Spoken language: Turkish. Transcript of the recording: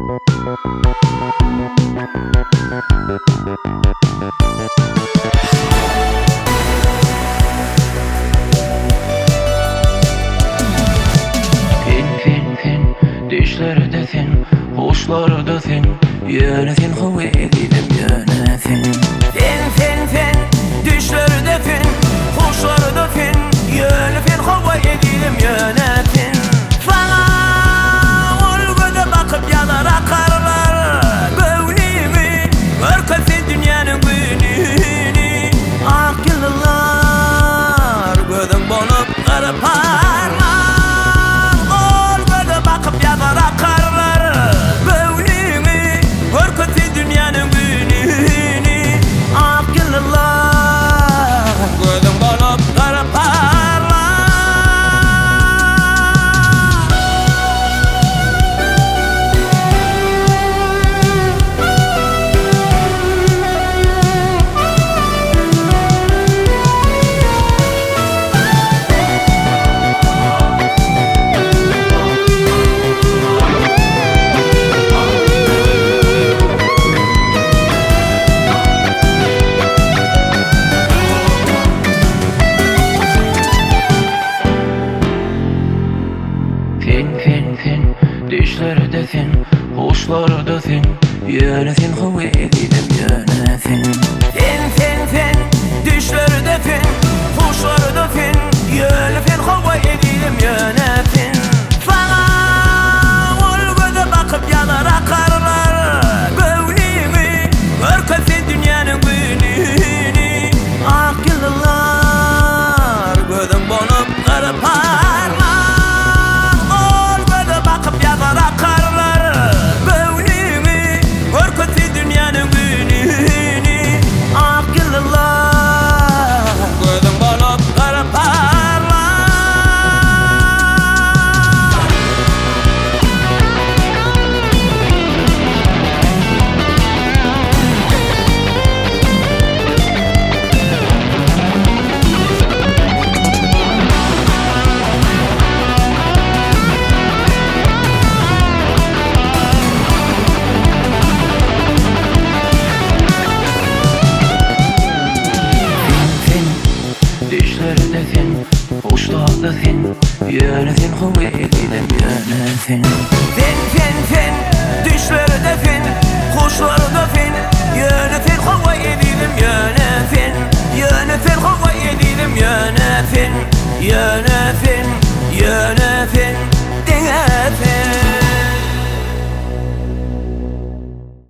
Fin dişleri de fin, hoşları da fin, yöne fin hava edelim yöne fin. Fin dişleri de fin, hoşları da fin, yöne fin hava edelim yöne fin. Sana olguda bakıp yanar akarlar böğnimi, örkesin dünyanın gününü. Akıllılar gözüm bonup kırparlar. Fin dişleri de fin, hoşları da fin, yöne fin hava edelim yöne fin. Fin dişleri de fin, hoşları da fin, yöne fin hava edelim yöne fin. Sana olguda bakıp yanar akarlar böğnimi, örkesin dünyanın gününü. Akıllılar gözüm bonup kırparlar. Dişleri de fin, hoşları da fin, yöne fin hava edelim yöne fin.